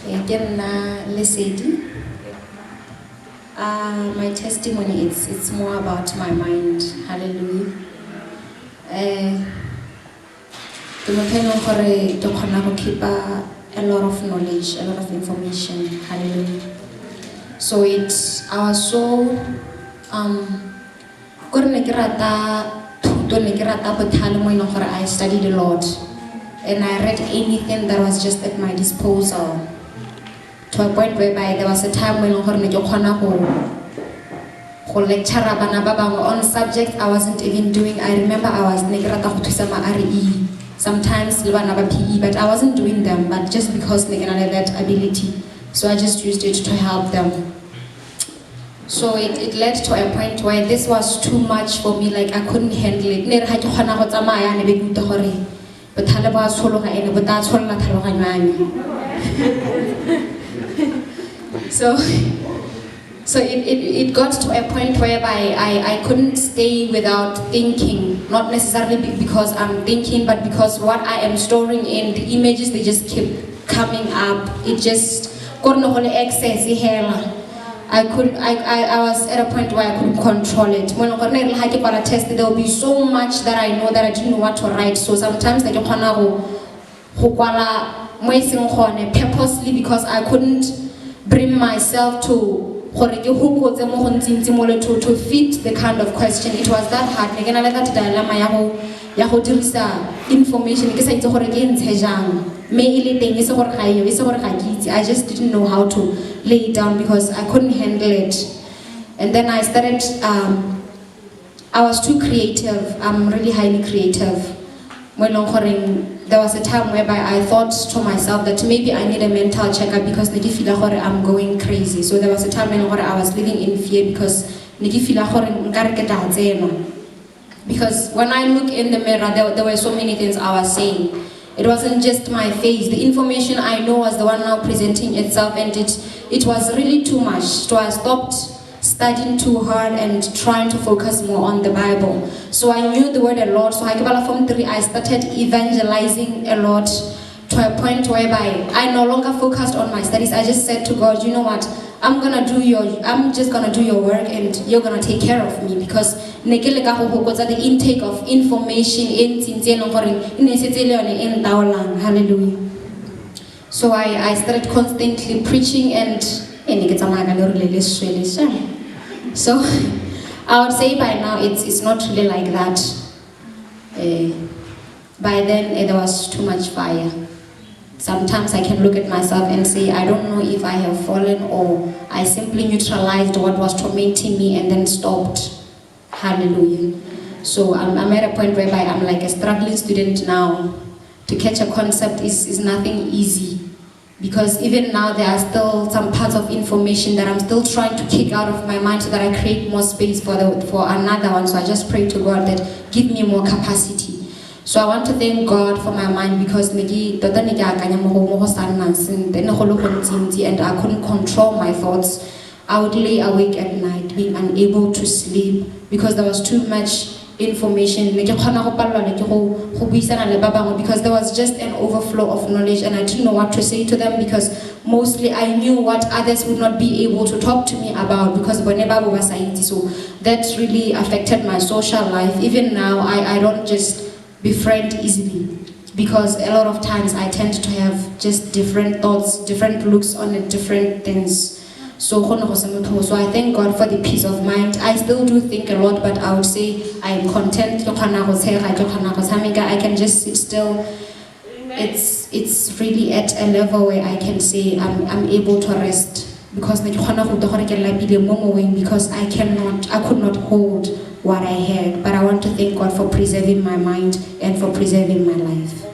Again, Lesedi. My testimony, it's more about my mind. Hallelujah. To keep a lot of knowledge, a lot of information. Hallelujah. So I was so I studied a lot, and I read anything that was just at my disposal, to a point whereby there was a time when lecture on subjects I wasn't even doing. I remember I was RE, sometimes PE, but I wasn't doing them, but just because I had that ability, so I just used it to help them. So it led to a point where this was too much for me, like I couldn't handle it. So it got to a point whereby I couldn't stay without thinking, not necessarily because I'm thinking, but because what I am storing in, the images, they just keep coming up. It just got no excess here. I was at a point where I couldn't control it. When I test, there will be so much that I know that I didn't know what to write. So sometimes I don't purposely, because I couldn't bring myself to fit the kind of question. It was that hard. Again, I let that dilemma information. I just didn't know how to lay it down because I couldn't handle it. And then I started, I was too creative. I'm really highly creative. There was a time whereby I thought to myself that maybe I need a mental checkup because I'm going crazy. So there was a time when I was living in fear because when I look in the mirror, there were so many things I was saying. It wasn't just my face. The information I know was the one now presenting itself, and it was really too much. So I stopped studying too hard and trying to focus more on the Bible. So I knew the word a lot. So from 3, I started evangelizing a lot, to a point whereby I no longer focused on my studies. I just said to God, you know what? I'm just gonna do your work, and you're gonna take care of me, because the intake of information hallelujah. So I started constantly preaching, and so I would say by now it's not really like that. By then there was too much fire. Sometimes I can look at myself and say, I don't know if I have fallen or I simply neutralized what was tormenting me and then stopped. Hallelujah. So I'm at a point whereby I'm like a struggling student now. To catch a concept is nothing easy, because even now there are still some parts of information that I'm still trying to kick out of my mind so that I create more space for another one. So I just pray to God that give me more capacity. So I want to thank God for my mind, because and I couldn't control my thoughts. I would lay awake at night, being unable to sleep because there was too much information. Because there was just an overflow of knowledge, and I didn't know what to say to them, because mostly I knew what others would not be able to talk to me about, because so that really affected my social life. Even now, I don't just befriend easily, because a lot of times I tend to have just different thoughts, different looks on it, different things. So I thank God for the peace of mind. I still do think a lot, but I would say I'm content. I can just sit still. It's really at a level where I can say I'm able to rest, because I could not hold what I had. But I want to thank God for preserving my mind and for preserving my life.